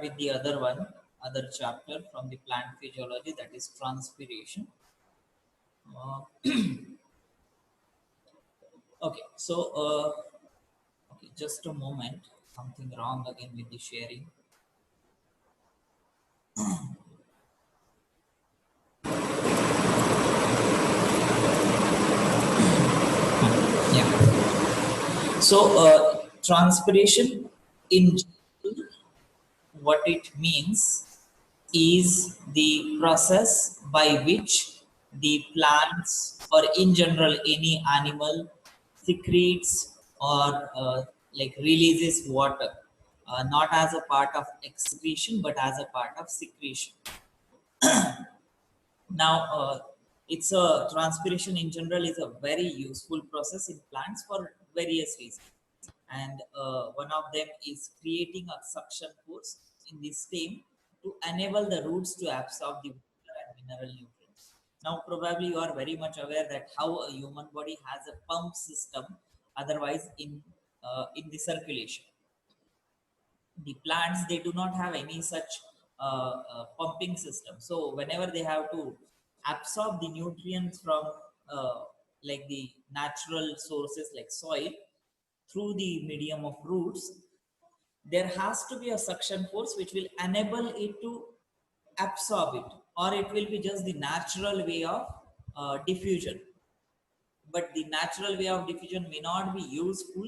with the other chapter from the plant physiology, that is transpiration. Uh, okay, okay, just a moment. Something wrong again with the sharing. Yeah. Transpiration in general, what it means is the process by which the plants or in general any animal secretes or like releases water, not as a part of excretion but as a part of secretion. Now, it's a transpiration in general is a very useful process in plants for various reasons, and one of them is creating a suction force in the stem to enable the roots to absorb the water and mineral nutrients. Now, probably you are very much aware that how a human body has a pump system, otherwise in the circulation. The plants, they do not have any such pumping system, so whenever they have to absorb the nutrients from uh, like the natural sources like soil through the medium of roots, there has to be a suction force which will enable it to absorb it, or it will be just the natural way of diffusion. But the natural way of diffusion may not be useful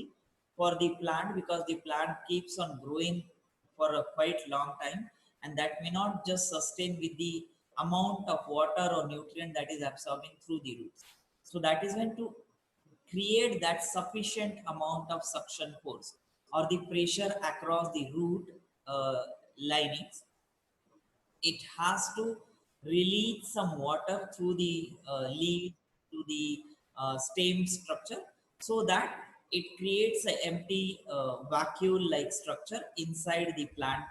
for the plant because the plant keeps on growing for a quite long time, and that may not just sustain with the amount of water or nutrient that is absorbing through the roots. So that is when to create that sufficient amount of suction force or the pressure across the root linings, it has to release some water through the leaf to the stem structure, so that it creates an empty vacuole like structure inside the plant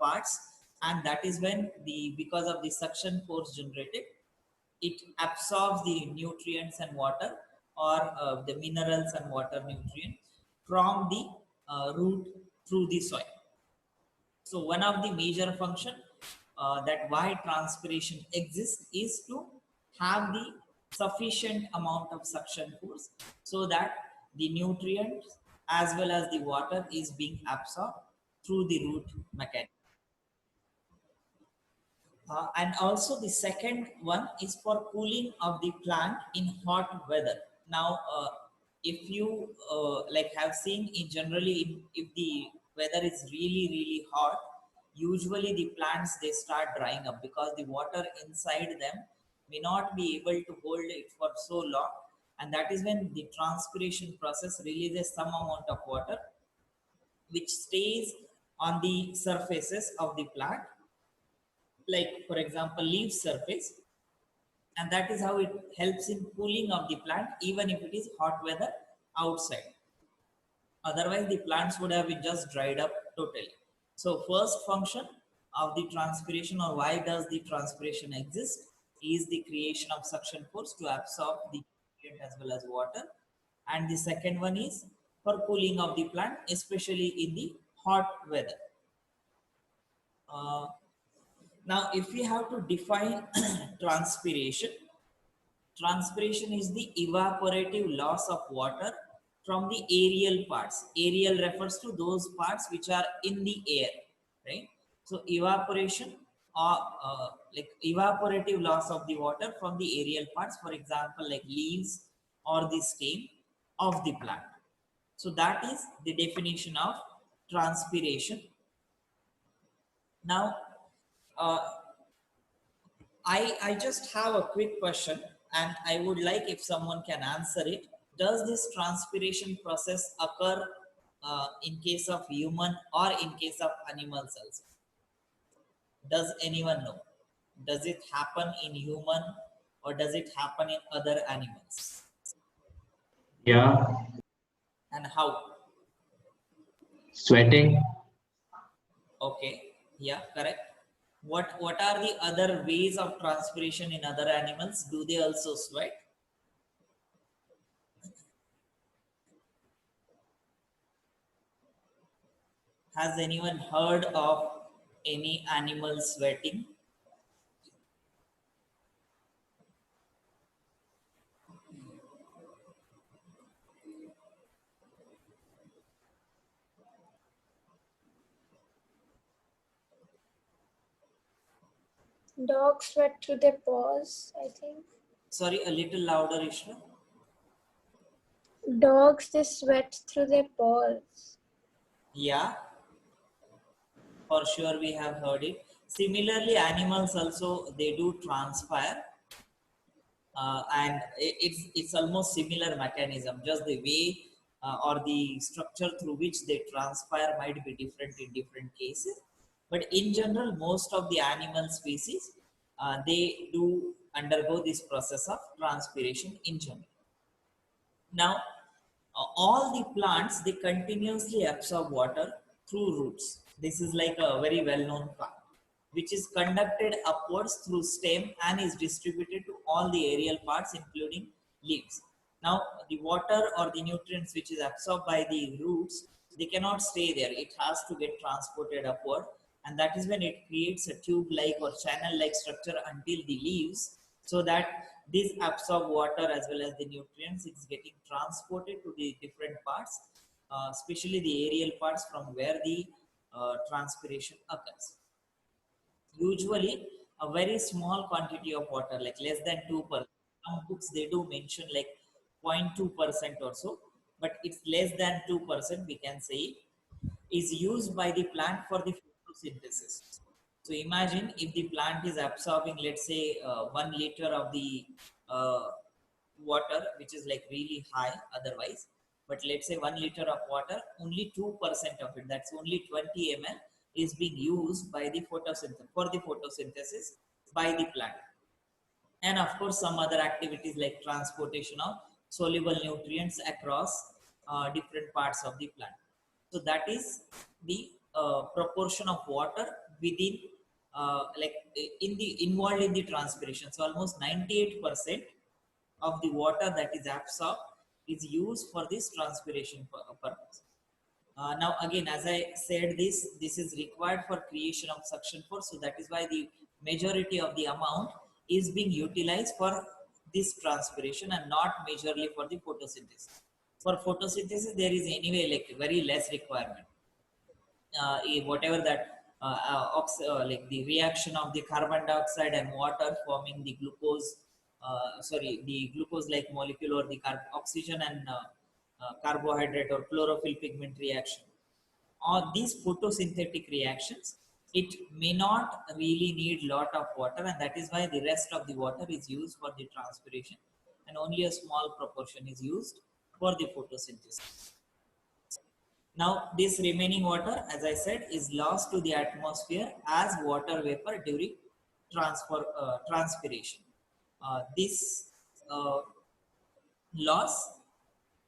parts. And that is when the because of the suction force generated, it absorbs the nutrients and water, or the minerals and water nutrients from the root through the soil. So one of the major function that why transpiration exists is to have the sufficient amount of suction force, so that the nutrients as well as the water is being absorbed through the root mechanism. And also the second one is for cooling of the plant in hot weather. Now, if you like have seen in generally if the weather is really hot, usually the plants they start drying up because the water inside them may not be able to hold it for so long, and that is when the transpiration process releases some amount of water which stays on the surfaces of the plant, like for example leaf surface, and that is how it helps in cooling of the plant even if it is hot weather outside. Otherwise the plants would have been just dried up totally. So first function of the transpiration, or why does the transpiration exist, is the creation of suction force to absorb the nutrient as well as water. And the second one is for cooling of the plant, especially in the hot weather. uh, Now, if we have to define transpiration, transpiration is the evaporative loss of water from the aerial parts. Aerial refers to those parts which are in the air, right? So, evaporation or like evaporative loss of the water from the aerial parts, for example, like leaves or the stem of the plant. So, that is the definition of transpiration. Now, uh, I just have a quick question, and I would like if someone can answer it. Does this transpiration process occur in case of human or in case of animals also? Does anyone know? Does it happen in human or does it happen in other animals? Yeah, And how? sweating. Okay, yeah, correct. What are the other ways of transpiration in other animals? Do they also sweat? Has anyone heard of any animal sweating. Dogs sweat through their paws, I think. Sorry, a little louder, Ishra. Dogs, they sweat through their paws. Yeah, for sure we have heard it. Similarly, animals also they do transpire, and it's almost similar mechanism. Just the way or the structure through which they transpire might be different in different cases, but in general, most of the animal species they do undergo this process of transpiration in general. Now, all the plants they continuously absorb water through roots. This is like a very well-known fact, which is conducted upwards through stem and is distributed to all the aerial parts, including leaves. Now, the water or the nutrients which is absorbed by the roots, they cannot stay there. It has to get transported upward, and that is when it creates a tube-like or channel-like structure until the leaves, so that these absorb water as well as the nutrients. It's getting transported to the different parts, especially the aerial parts from where the transpiration occurs. Usually, a very small quantity of water, like less than 2%. Some books they do mention like 0.2% or so, but it's less than 2%, we can say, is used by the plant for the photosynthesis. So imagine if the plant is absorbing, let's say, 1 liter of the uh, water, which is like really high otherwise. But let's say 1 liter of water, only 2% of it, that's only 20 ml, is being used by the photosynthesis for the photosynthesis by the plant. And of course, some other activities like transportation of soluble nutrients across different parts of the plant. So that is the proportion of water within like in the involved in the transpiration. So almost 98% of the water that is absorbed is used for this transpiration purpose. Now again, as I said, this is required for creation of suction force. So that is why the majority of the amount is being utilized for this transpiration and not majorly for the photosynthesis. For photosynthesis, there is anyway like very less requirement. Whatever that like the reaction of the carbon dioxide and water forming the glucose, sorry, the glucose like molecule, or the oxygen and carbohydrate or chlorophyll pigment reaction, or these photosynthetic reactions, it may not really need lot of water, and that is why the rest of the water is used for the transpiration and only a small proportion is used for the photosynthesis. Now, this remaining water, as I said, is lost to the atmosphere as water vapor during transpiration. This loss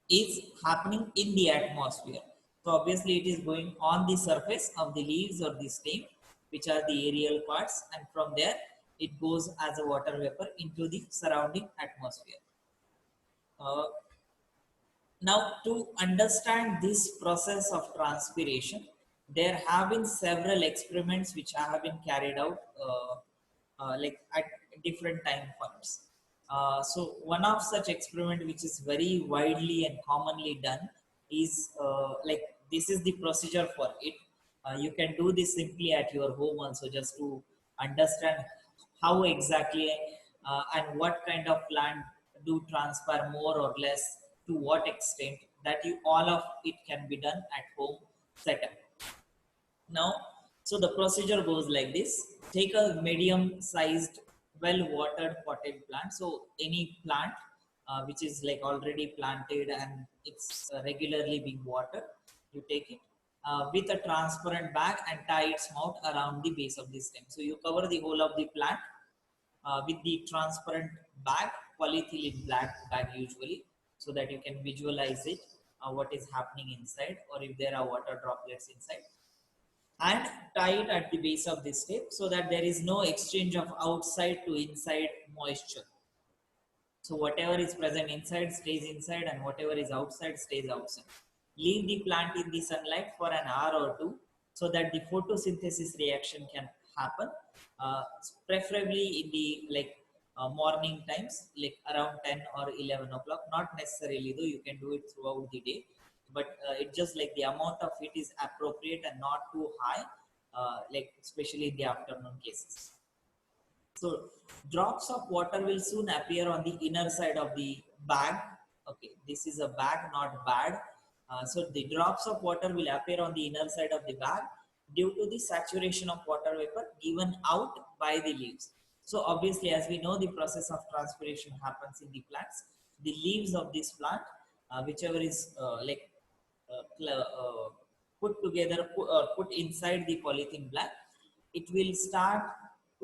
is happening in the atmosphere. So obviously, it is going on the surface of the leaves or the stem, which are the aerial parts, and from there it goes as a water vapor into the surrounding atmosphere. Uh, Now, to understand this process of transpiration, there have been several experiments which have been carried out like at different time points. So, one of such experiment which is very widely and commonly done is like this is the procedure for it. You can do this simply at your home also, just to understand how exactly and what kind of plant do transpire more or less, to what extent, that you all of it can be done at home setup. Now, so the procedure goes like this: take a medium sized well watered potted plant, so any plant which is like already planted and it's regularly being watered, you take it with a transparent bag and tie its mouth around the base of the stem. So you cover the whole of the plant with the transparent bag, polyethylene black bag usually, so that you can visualize it, what is happening inside, or if there are water droplets inside, and tie it at the base of this tape so that there is no exchange of outside to inside moisture. So whatever is present inside stays inside, and whatever is outside stays outside. Leave the plant in the sunlight for an hour or two so that the photosynthesis reaction can happen, uh, preferably in the morning times, like around 10 or 11 o'clock. Not necessarily, though, you can do it throughout the day, but it just like the amount of it is appropriate and not too high, like especially in the afternoon cases. So drops of water will soon appear on the inner side of the bag. Okay, this is a bag, not bad. So the drops of water will appear on the inner side of the bag due to the saturation of water vapor given out by the leaves. So obviously, as we know, the process of transpiration happens in the plants. The leaves of this plant, whichever is put together, put inside the polythene bag, it will start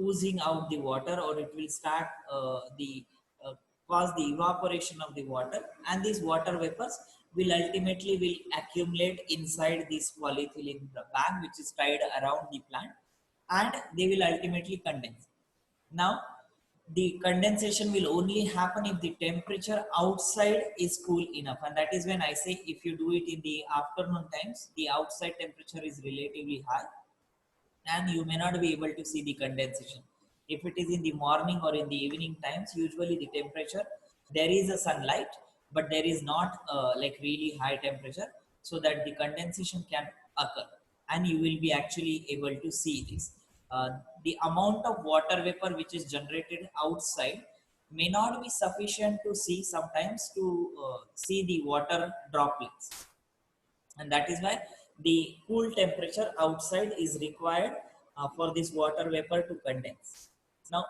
oozing out the water, or it will start the cause the evaporation of the water, and these water vapors will ultimately will accumulate inside this polyethylene bag which is tied around the plant, and they will ultimately condense. Now, the condensation will only happen if the temperature outside is cool enough, and that is when I say if you do it in the afternoon times, the outside temperature is relatively high and you may not be able to see the condensation. If it is in the morning or in the evening times, usually the temperature, there is a sunlight, but there is not like really high temperature, so that the condensation can occur and you will be actually able to see this. The amount of water vapor which is generated outside may not be sufficient to see sometimes to see the water droplets, and that is why the cool temperature outside is required for this water vapor to condense. Now,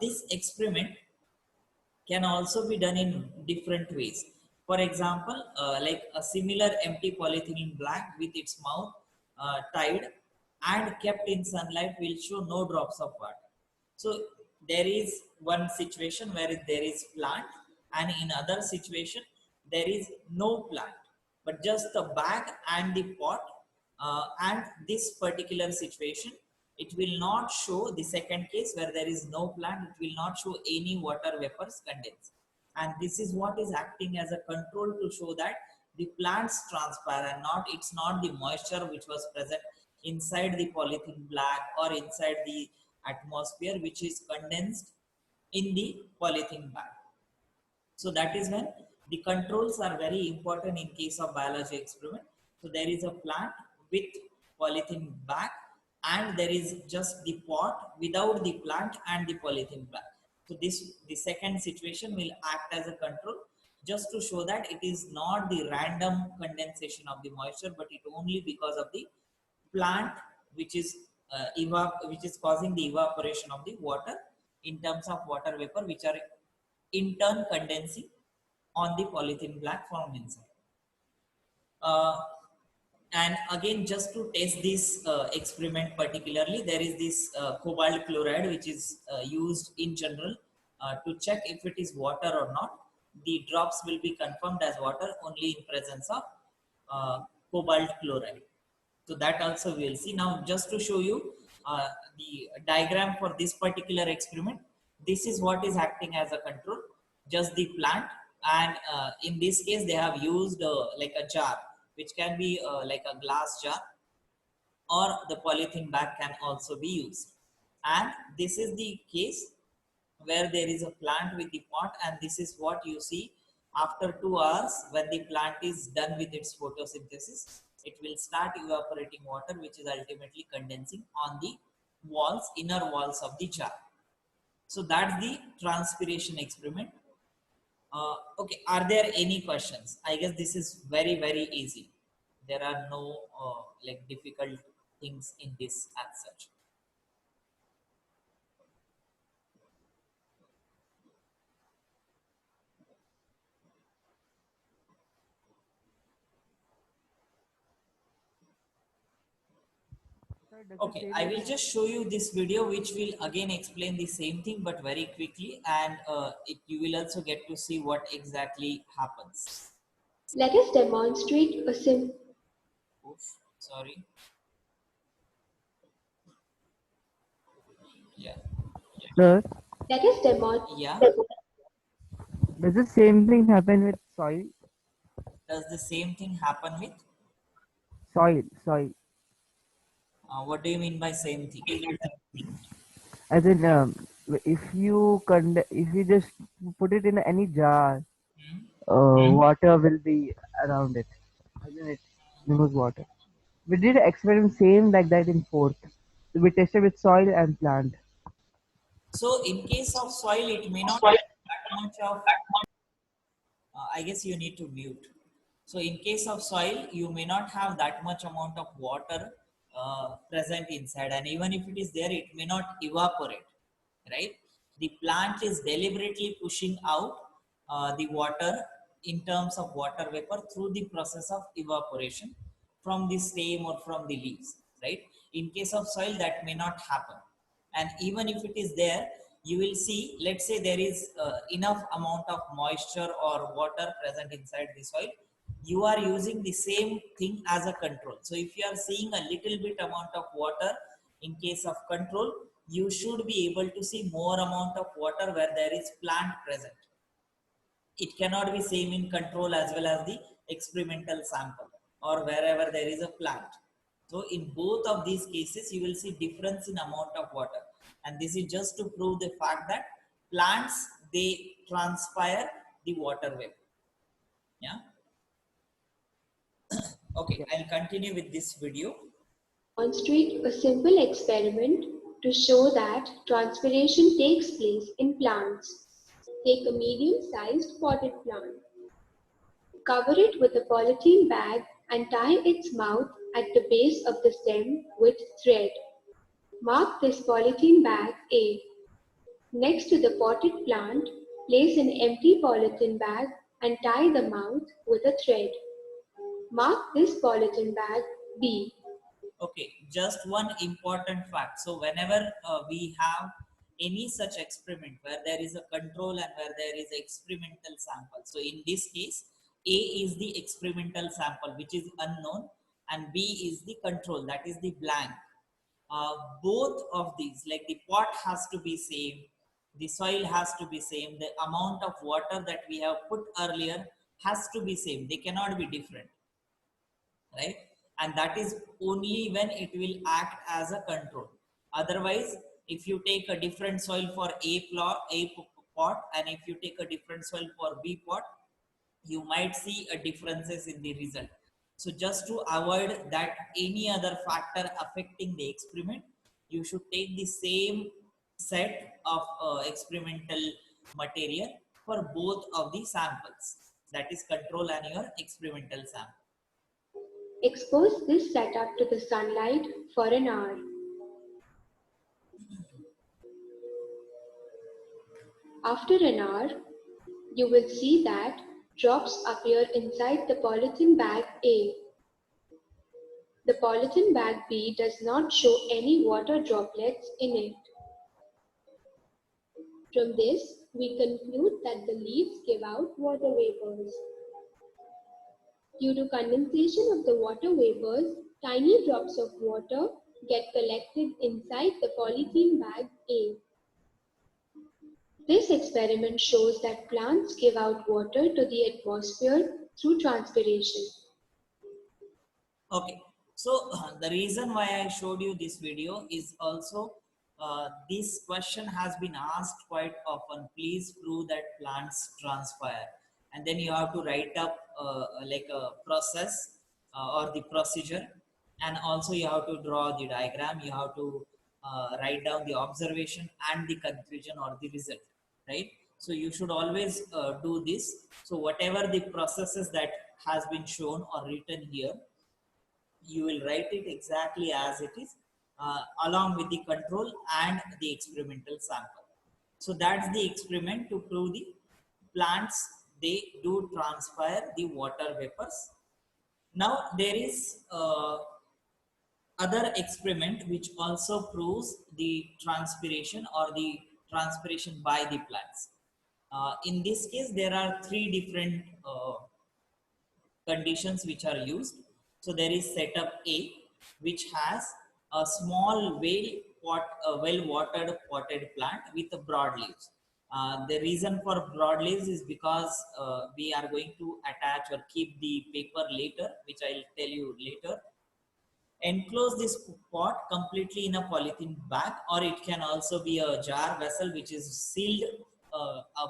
this experiment can also be done in different ways. For example, like a similar empty polyethylene bag with its mouth tied and kept in sunlight will show no drops of water. So there is one situation where there is plant, and in other situation there is no plant, but just the bag and the pot. And this particular situation, it will not show, the second case where there is no plant, it will not show any water vapors condense. And this is what is acting as a control to show that the plants transpire, and not, it's not the moisture which was present inside the polythene bag or inside the atmosphere which is condensed in the polythene bag. So that is when the controls are very important in case of biology experiment. So there is a plant with polythene bag, and there is just the pot without the plant and the polythene bag. So this, the second situation will act as a control, just to show that it is not the random condensation of the moisture, but it only because of the plant which is which is causing the evaporation of the water in terms of water vapor, which are in turn condensing on the polythene bag from inside. Uh, and again, just to test this experiment particularly, there is this cobalt chloride which is used in general to check if it is water or not. The drops will be confirmed as water only in presence of cobalt chloride. So that also we will see. Now, just to show you the diagram for this particular experiment, this is what is acting as a control, just the plant. And in this case, they have used like a jar, which can be like a glass jar, or the polythene bag can also be used. And this is the case where there is a plant with the pot, and this is what you see after 2 hours. When the plant is done with its photosynthesis, it will start evaporating water, which is ultimately condensing on the walls, inner walls of the jar. So that's the transpiration experiment. Okay, are there any questions? I guess this is very, very easy. There are no like difficult things in this as such. Sir, does the Okay, same I will thing just show you this video which will again explain the same thing but very quickly, and you will also get to see what exactly happens. Let us demonstrate a sim. Oof, sorry. Yeah. Sir, Let us demonstrate. Yeah. does the same thing happen with soil? Does the same thing happen with? Soil, soil. What do you mean by same thing? As in, if you just put it in any jar, water will be around it. As in, it removes water. We did an experiment same like that in fourth. We tested with soil and plant. So in case of soil, it may not that much of. I guess you need to mute. So in case of soil, you may not have that much amount of water present inside, and even if it is there, it may not evaporate, right? The plant is deliberately pushing out the water in terms of water vapor through the process of evaporation from the stem or from the leaves, right? In case of soil, that may not happen. And even if it is there, you will see, let's say there is enough amount of moisture or water present inside the soil, you are using the same thing as a control. So if you are seeing a little bit amount of water in case of control, you should be able to see more amount of water where there is plant present. It cannot be same in control as well as the experimental sample or wherever there is a plant. So in both of these cases, you will see difference in amount of water. And this is just to prove the fact that plants, they transpire the water vapor. Yeah. Okay, I'll continue with this video. Demonstrate a simple experiment to show that transpiration takes place in plants. Take a medium-sized potted plant. Cover it with a polythene bag and tie its mouth at the base of the stem with thread. Mark this polythene bag A. Next to the potted plant, place an empty polythene bag and tie the mouth with a thread. Mark this polythene bag B. Okay, just one important fact. So whenever we have any such experiment where there is a control and where there is experimental sample. So in this case, A is the experimental sample, which is unknown, and B is the control, that is the blank. Both of these, like the pot has to be same, the soil has to be same, the amount of water that we have put earlier has to be same. They cannot be different, right? And that is only when it will act as a control. Otherwise, if you take a different soil for A pot, and if you take a different soil for B pot, you might see a differences in the result. So just to avoid that any other factor affecting the experiment, you should take the same set of experimental material for both of the samples, that is control and your experimental sample. Expose this setup to the sunlight for an hour. After an hour, you will see that drops appear inside the polythene bag A. The polythene bag B does not show any water droplets in it. From this, we conclude that the leaves give out water vapors. Due to condensation of the water vapors, tiny drops of water get collected inside the polythene bag A. This experiment shows that plants give out water to the atmosphere through transpiration. Okay, so the reason why I showed you this video is also this question has been asked quite often. Please prove that plants transpire, and then you have to write up like a process or the procedure, and also you have to draw the diagram. You have to write down the observation and the conclusion or the result, right? So you should always do this. So whatever the processes that has been shown or written here, you will write it exactly as it is, along with the control and the experimental sample. So that's the experiment to prove the plants, they do transpire the water vapors. Now there is other experiment which also proves the transpiration or the transpiration by the plants. In this case, there are three different conditions which are used. So there is setup A, which has a small well-watered potted plant with broad leaves. The reason for broad leaves is because we are going to attach or keep the paper later, which I'll tell you later. Enclose this pot completely in a polythene bag, or it can also be a jar vessel which is sealed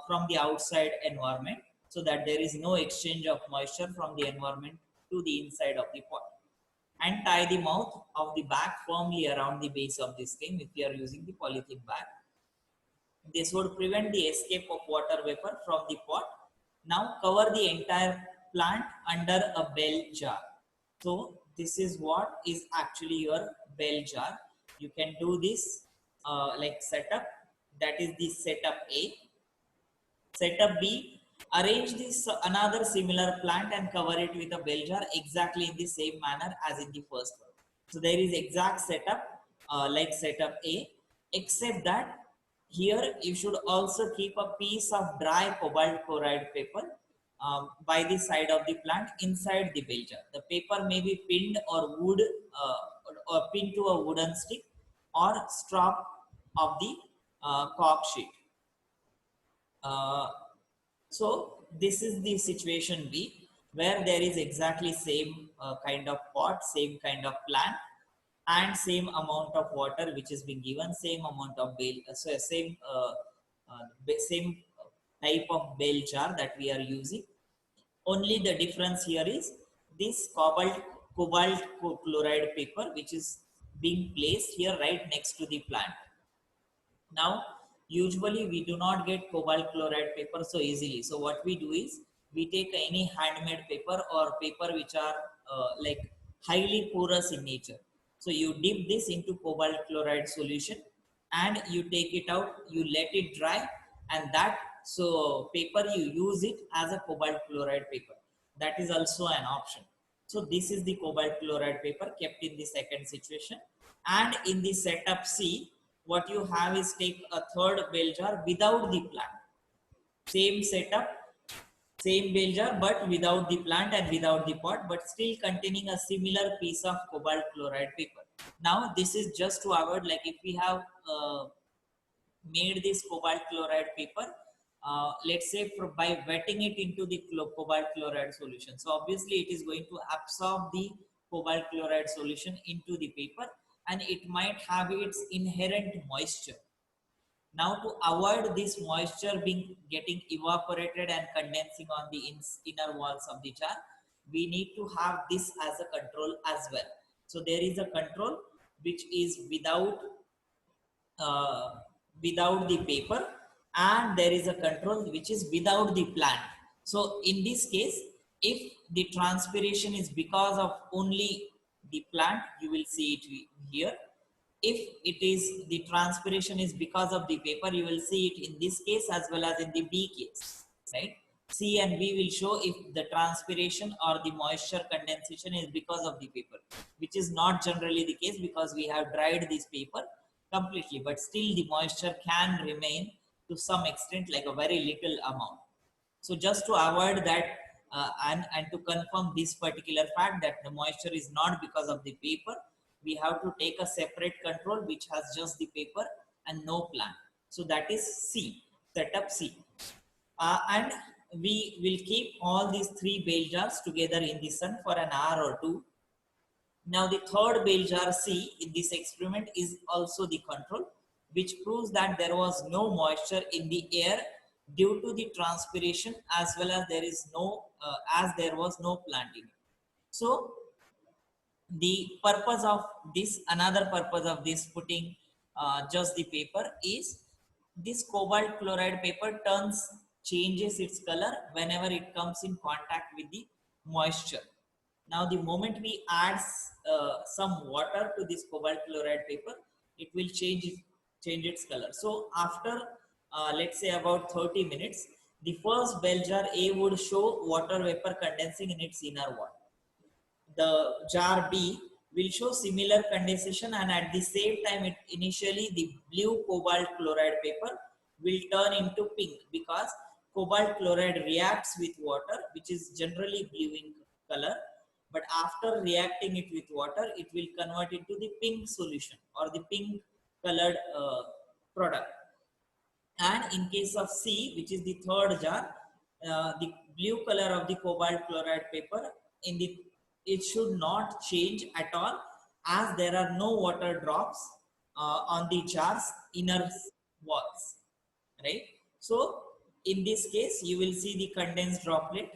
from the outside environment, so that there is no exchange of moisture from the environment to the inside of the pot. And tie the mouth of the bag firmly around the base of this thing if you are using the polythene bag. This would prevent the escape of water vapor from the pot. Now cover the entire plant under a bell jar. So this is what is actually your bell jar. You can do this like setup. That is the setup A. Setup B, arrange this another similar plant and cover it with a bell jar exactly in the same manner as in the first one. So there is exact setup like setup A, except that here you should also keep a piece of dry cobalt chloride paper by the side of the plant inside the bell jar. The paper may be pinned or or pinned to a wooden stick or strap of the cork sheet. Uh, so this is the situation B, where there is exactly same kind of pot, same kind of plant, and same amount of water which is being given, same amount of bale, so same type of bell jar that we are using. Only the difference here is this cobalt chloride paper which is being placed here right next to the plant. Now, usually we do not get cobalt chloride paper so easily. So what we do is we take any handmade paper or paper which are like highly porous in nature. So you dip this into cobalt chloride solution and you take it out, you let it dry, and that so paper you use it as a cobalt chloride paper. That is also an option. So this is the cobalt chloride paper kept in the second situation. And in the setup C, what you have is take a third bell jar without the plant. Same setup, same bell jar, but without the plant and without the pot, but still containing a similar piece of cobalt chloride paper. Now, this is just to avoid, like if we have made this cobalt chloride paper, let's say by wetting it into the cobalt chloride solution. So obviously it is going to absorb the cobalt chloride solution into the paper, and it might have its inherent moisture. Now to avoid this moisture being getting evaporated and condensing on the inner walls of the jar, we need to have this as a control as well. So there is a control which is uh, without the paper, and there is a control which is without the plant. So in this case, if the transpiration is because of only the plant, you will see it here. If it is the transpiration is because of the paper, you will see it in this case as well as in the B case, right? C and B will show if the transpiration or the moisture condensation is because of the paper, which is not generally the case because we have dried this paper completely, but still the moisture can remain to some extent, like a very little amount. So just to avoid that and to confirm this particular fact that the moisture is not because of the paper, we have to take a separate control which has just the paper and no plant. So that is C, setup C. And we will keep all these three bell jars together in the sun for an hour or two. Now the third bell jar C in this experiment is also the control, which proves that there was no moisture in the air due to the transpiration, as well as there is no there was no plant in it. So the purpose of this, another purpose of this putting just the paper is this cobalt chloride paper changes its color whenever it comes in contact with the moisture. Now the moment we add some water to this cobalt chloride paper, it will change its color. So after let's say about 30 minutes, the first bell jar A would show water vapor condensing in its inner wall. The jar B will show similar condensation, and at the same time initially the blue cobalt chloride paper will turn into pink because cobalt chloride reacts with water, which is generally blue in color, but after reacting it with water, it will convert into the pink solution or the pink colored product. And in case of C, which is the third jar, the blue color of the cobalt chloride paper it should not change at all as there are no water drops on the jar's inner walls, right? So in this case, you will see the condensed droplet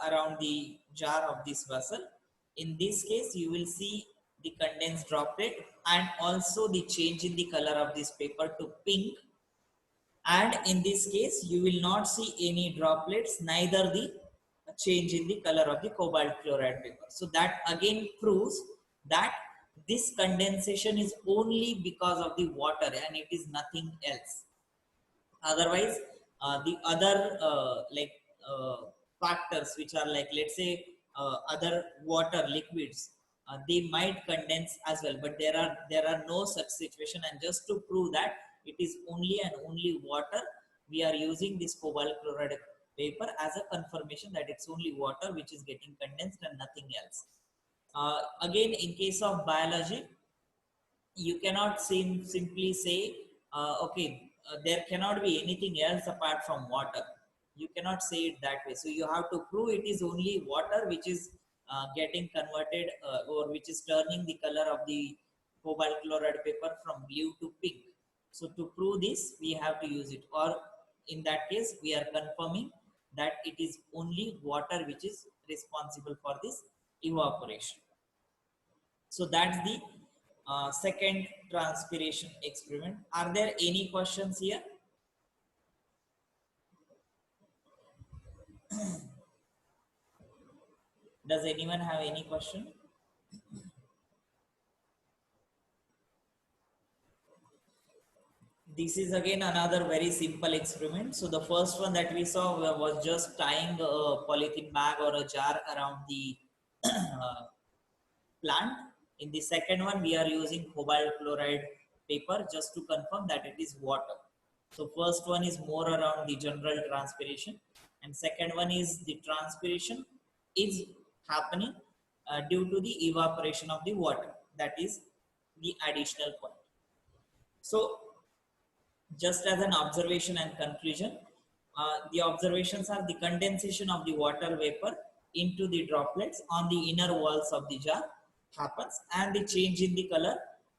around the jar of this vessel. In this case, you will see the condensed droplet and also the change in the color of this paper to pink. And in this case, you will not see any droplets, neither the change in the color of the cobalt chloride paper. So that again proves that this condensation is only because of the water and it is nothing else. Otherwise, the other factors which are like, let's say, other water liquids, they might condense as well, but there are no such situation. And just to prove that it is only and only water, we are using this cobalt chloride paper as a confirmation that it's only water which is getting condensed and nothing else. Again, in case of biology, you cannot simply say, okay, there cannot be anything else apart from water. You cannot say it that way. So you have to prove it is only water which is getting converted, or which is turning the color of the cobalt chloride paper from blue to pink. So to prove this, we have to use it, or in that case, we are confirming that it is only water which is responsible for this evaporation. So that's the second transpiration experiment. Are there any questions here? Does anyone have any question? This is again another very simple experiment. So the first one that we saw was just tying a polythene bag or a jar around the plant. In the second one, we are using cobalt chloride paper just to confirm that it is water. So first one is more around the general transpiration, and second one is the transpiration is happening due to the evaporation of the water. That is the additional point. So just as an observation and conclusion, the observations are the condensation of the water vapor into the droplets on the inner walls of the jar happens, and the change in the color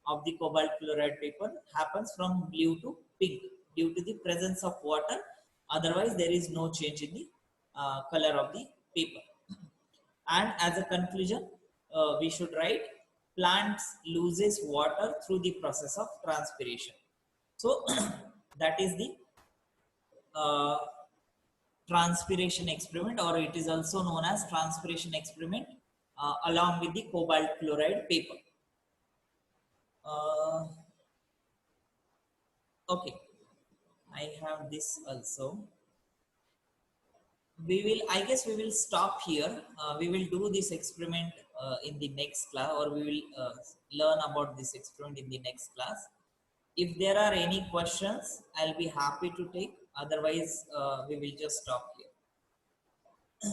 of the cobalt chloride paper happens from blue to pink due to the presence of water. Otherwise, there is no change in the color of the paper. And as a conclusion, we should write plants loses water through the process of transpiration. So that is the uh, transpiration experiment, or it is also known as transpiration experiment along with the cobalt chloride paper. Uh, okay, I have this also. We will, I guess we will stop here. We will do this experiment in the next class, or we will learn about this experiment in the next class. If there are any questions, I'll be happy to take. Otherwise, we will just stop here.